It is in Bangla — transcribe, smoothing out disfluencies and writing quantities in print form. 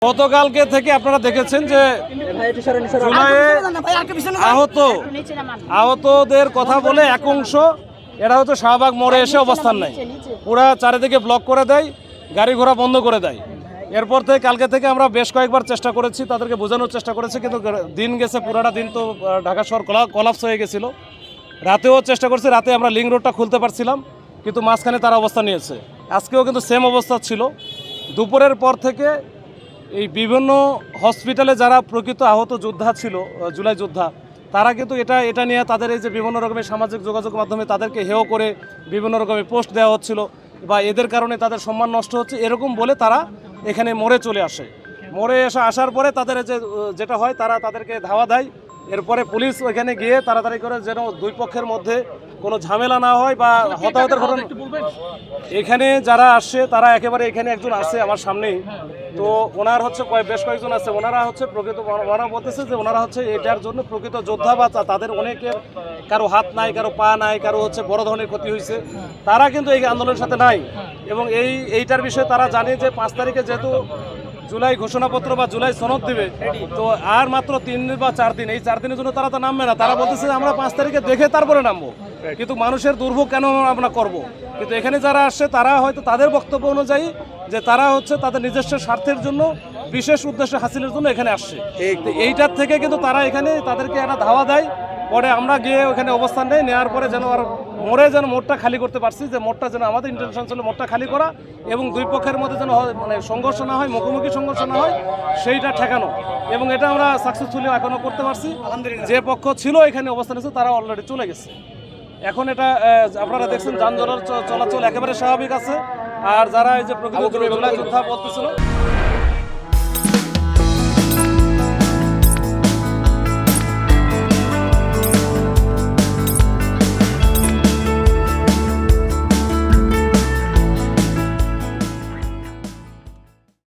গতকালকে থেকে আপনারা দেখেছেন যে জুলাইয়ে আহতদের কথা বলে এক অংশ এরা হয়তো শাহবাগ মোড়ে এসে অবস্থান নেয়, পুরা চারিদিকে ব্লক করে দেয়, গাড়ি ঘোড়া বন্ধ করে দেয়। এরপর থেকে কালকে থেকে আমরা বেশ কয়েকবার চেষ্টা করেছি, তাদেরকে বোঝানোর চেষ্টা করেছি, কিন্তু দিন গেছে, পুরাটা দিন তো ঢাকা শহর কলাপস হয়ে গেছিলো। রাতেও চেষ্টা করছি, রাতে আমরা লিঙ্ক রোডটা খুলতে পারছিলাম, কিন্তু মাঝখানে তারা অবস্থান নিয়েছে। আজকেও কিন্তু সেম অবস্থা ছিল। দুপুরের পর থেকে এই বিভিন্ন হসপিটালে যারা প্রকৃত আহত যোদ্ধা ছিল, জুলাই যোদ্ধা, তারা কিন্তু এটা নিয়ে তাদের এই যে বিভিন্ন রকমের সামাজিক যোগাযোগ মাধ্যমে তাদেরকে হেয় করে বিভিন্ন রকমের পোস্ট দেওয়া হচ্ছিল, বা এদের কারণে তাদের সম্মান নষ্ট হচ্ছে, এরকম বলে তারা এখানে মোড়ে চলে আসে। মোড়ে আসার পরে তাদের যেটা হয়, তারা তাদেরকে ধাওয়া দেয়। এরপরে পুলিশ ওইখানে গিয়ে তাড়াতাড়ি করে যেন দুই পক্ষের মধ্যে কোনো ঝামেলা না হয় বা হতাহতের ঘটনা। এখানে যারা আসছে তারা একেবারে, এখানে একজন আছে আমার সামনেই, তো ওনার হচ্ছে বেশ কয়েকজন আছে, ওনারা হচ্ছে প্রকৃত, ওনারা বলতেছে যে ওনারা হচ্ছে এটার জন্য প্রকৃত যোদ্ধা, বা তাদের অনেকের কারো হাত নাই, কারো পা নাই, কারো হচ্ছে বড় ধরনের ক্ষতি হয়েছে, তারা কিন্তু এই আন্দোলনের সাথে নাই। এবং এইটার বিষয়ে তারা জানে যে 5 তারিখে যেহেতু জুলাই ঘোষণাপত্র বা জুলাই সনদ দিবে, তো আর মাত্র 3 বা 4 দিন, এই 4 দিনের জন্য তারা তো নামবে না। তারা বলতেছে যে আমরা 5 তারিখে দেখে তারপরে নামবো, কিন্তু মানুষের দুর্ভোগ কেন আমরা করব। কিন্তু এখানে যারা আসছে তারা হয়তো তাদের বক্তব্য অনুযায়ী যে তারা হচ্ছে তাদের নিজস্ব স্বার্থের জন্য, বিশেষ উদ্দেশ্য হাসিলের জন্য এখানে আসছে। এইটার থেকে কিন্তু তারা এখানে তাদেরকে একটা ধাওয়া দেয়। পরে আমরা গিয়ে ওখানে অবস্থান নেই, নেওয়ার পরে যেন আর মোড়টা খালি করতে পারছি, যে মোড়টা যেন আমাদের ইন্টেনশন ছিল মোড়টা খালি করা, এবং দুই পক্ষের মধ্যে যেন মানে সংঘর্ষ না হয়, মুখোমুখি সংঘর্ষ না হয়, সেইটা ঠেকানো। এবং এটা আমরা সাকসেসফুলি এখনও করতে পারছি। যে পক্ষ ছিল এখানে অবস্থান আছে তারা অলরেডি চলে গেছে। এখন এটা আপনারা দেখছেন যানজটের চলাচল একেবারে স্বাভাবিক আছে। আর যারা এই যে প্রকৃত জুলাই যোদ্ধা বলতেছিল